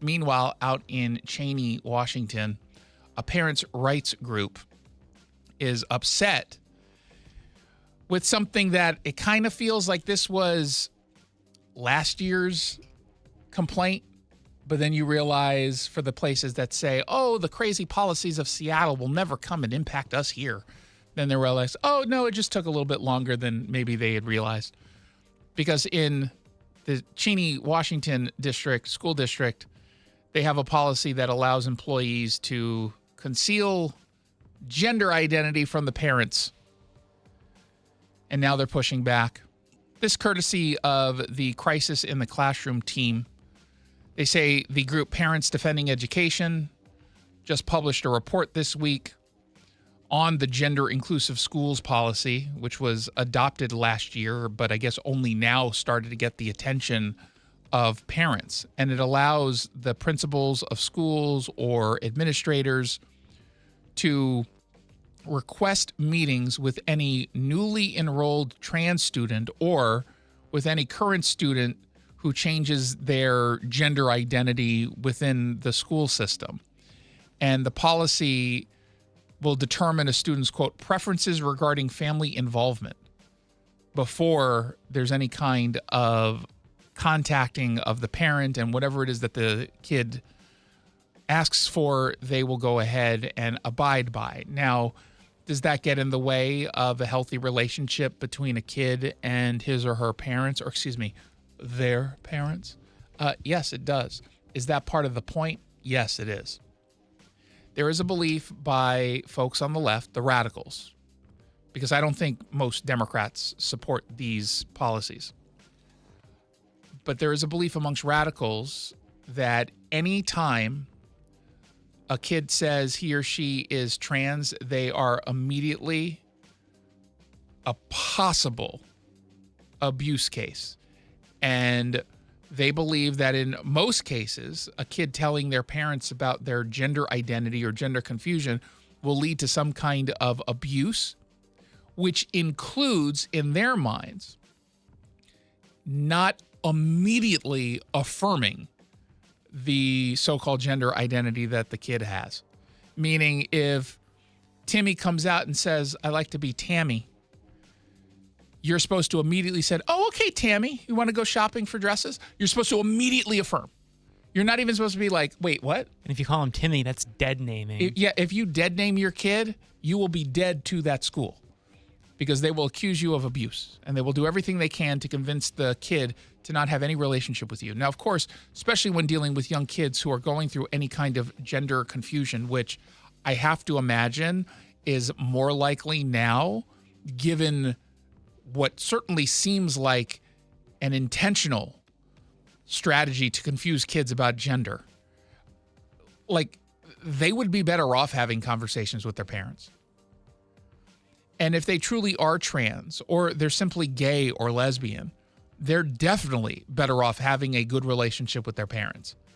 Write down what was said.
Meanwhile, out in Cheney, Washington, a parents' rights group is upset with something that it kind of feels like this was last year's complaint, but then you realize for the places that say, oh, the crazy policies of Seattle will never come and impact us here, then they realize, oh, no, it just took a little bit longer than maybe they had realized. Because in the Cheney, Washington school district, they have a policy that allows employees to conceal gender identity from the parents. And now they're pushing back. This courtesy of the Crisis in the Classroom team. They say the group Parents Defending Education just published a report this week on the gender inclusive schools policy, which was adopted last year, but I guess only now started to get the attention of parents. And it allows the principals of schools or administrators to request meetings with any newly enrolled trans student or with any current student who changes their gender identity within the school system. And the policy will determine a student's, quote, preferences regarding family involvement before there's any kind of contacting of the parent, and whatever it is that the kid asks for, they will go ahead and abide by. Now, does that get in the way of a healthy relationship between a kid and his or her parents, or their parents? Yes, it does. Is that part of the point? Yes, it is. There is a belief by folks on the left, the radicals, because I don't think most Democrats support these policies. But there is a belief amongst radicals that any time a kid says he or she is trans, they are immediately a possible abuse case. And they believe that in most cases, a kid telling their parents about their gender identity or gender confusion will lead to some kind of abuse, which includes, in their minds, not immediately affirming the so-called gender identity that the kid has. Meaning if Timmy comes out and says, I like to be Tammy, you're supposed to immediately say, oh, okay, Tammy, you want to go shopping for dresses? You're supposed to immediately affirm. You're not even supposed to be like, wait, what? And if you call him Timmy, that's dead naming. If you dead name your kid, you will be dead to that school because they will accuse you of abuse, and they will do everything they can to convince the kid to not have any relationship with you. Now, of course, especially when dealing with young kids who are going through any kind of gender confusion, which I have to imagine is more likely now, given what certainly seems like an intentional strategy to confuse kids about gender. Like, they would be better off having conversations with their parents. And if they truly are trans, or they're simply gay or lesbian, they're definitely better off having a good relationship with their parents.